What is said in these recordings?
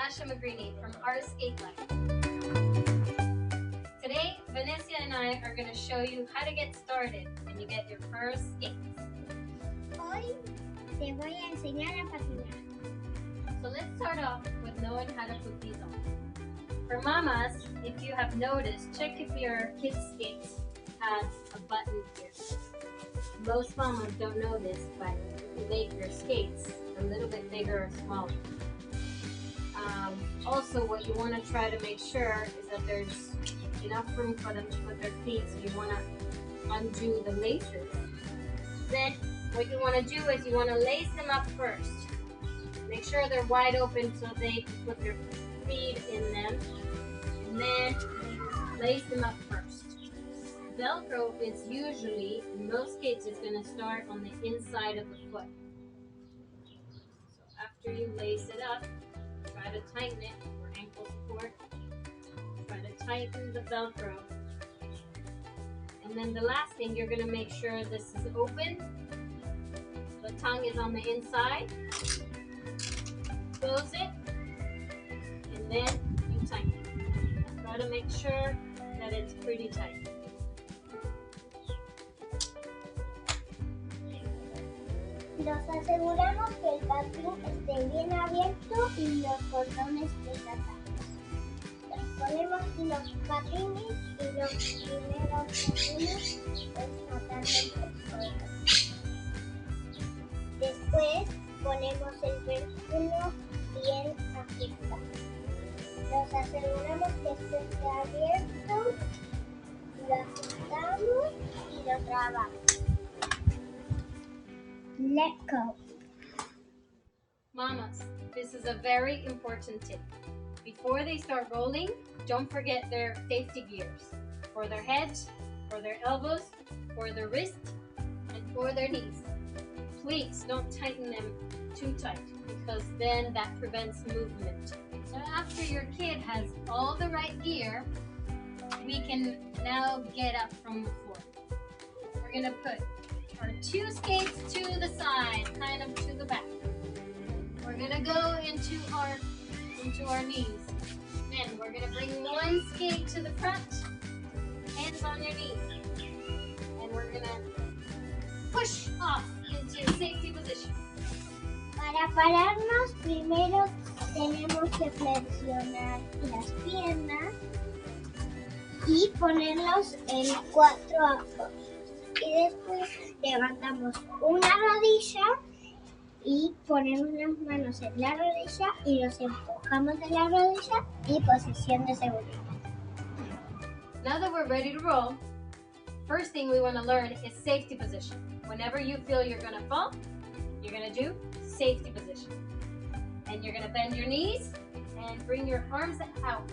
Ashe from our skate life. Today, Venecia and I are going to show you how to get started when you get your first skates. Hoy te voy a enseñar a patinar. So let's start off with knowing how to put these on. For mamas, if you have noticed, check if your kids' skates have a button here. Most mamas don't know this, but you make your skates a little bit bigger or smaller. Also, what you want to try to make sure is that there's enough room for them to put their feet, so you want to undo the laces. Then what you want to do is you want to lace them up first. Make sure they're wide open so they can put their feet in them, and then lace them up first. Velcro is usually, in most skates, it's going to start on the inside of the foot. So after you lace it up, try to tighten it for ankle support. Try to tighten the Velcro. And then the last thing, you're going to make sure this is open. The tongue is on the inside. Close it. And then you tighten it. Try to make sure that it's pretty tight. Nos aseguramos que el patín esté bien abierto y los cordones desatados. Nos ponemos los patines y los primeros patines atarte el suelo. Después ponemos el vehículo bien ajustado. Nos aseguramos que esté abierto, lo ajustamos y lo trabamos. Let go. Mamas, this is a very important tip. Before they start rolling, don't forget their safety gears for their heads, for their elbows, for their wrists, and for their knees. Please don't tighten them too tight because then that prevents movement. So after your kid has all the right gear, we can now get up from the floor. We're going to put our two skates to the side, kind of to the back. We're gonna go into our knees. Then we're gonna bring one skate to the front, hands on your knees. And we're gonna push off into safety position. Para pararnos, primero tenemos que flexionar las piernas y ponerlos en 4 apoyos. Y después levantamos una rodilla y ponemos las manos en la rodilla y los empujamos de la rodilla y posición de seguridad. Now that we're ready to roll, first thing we want to learn is safety position. Whenever you feel you're going to fall, you're going to do safety position. And you're going to bend your knees and bring your arms out.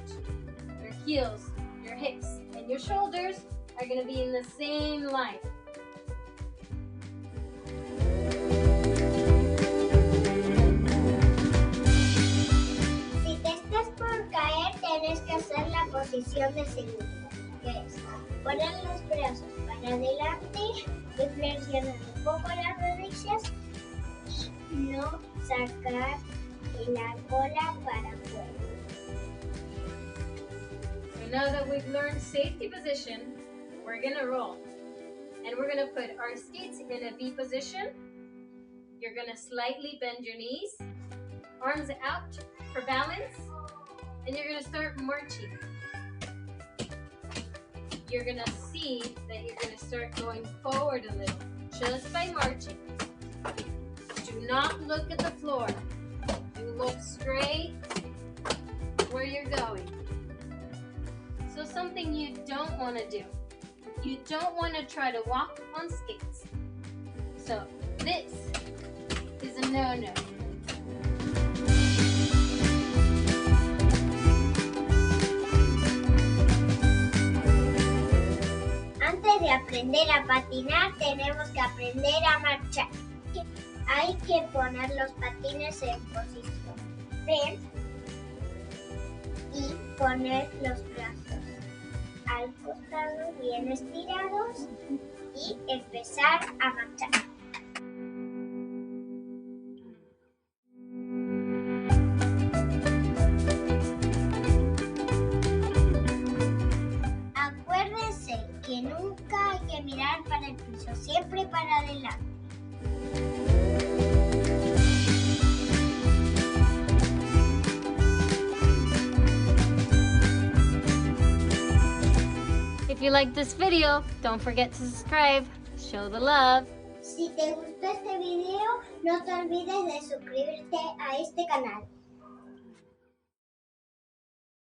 Your heels, your hips, and your shoulders are going to be in the same line. Si te estás por caer, tienes que hacer la posición de seguridad, que es poner los brazos para adelante y flexionar un poco las rodillas y no sacar la cola para afuera. So now that we've learned safety position, we're going to roll. And we're going to put our skates in a V position. You're going to slightly bend your knees, arms out for balance, and you're going to start marching. You're going to see that you're going to start going forward a little, just by marching. Do not look at the floor. You look straight where you're going. So something you don't want to do. You don't want to try to walk on skates. So this is a no-no. Antes de aprender a patinar, tenemos que aprender a marchar. Hay que poner los patines en posición B y poner los brazos al costado bien estirados y empezar a marchar. nunca hay que mirar para el piso, siempre para adelante. If you like this video, don't forget to subscribe. Show the love. Si te gustó este video, no te olvides de suscribirte a este canal.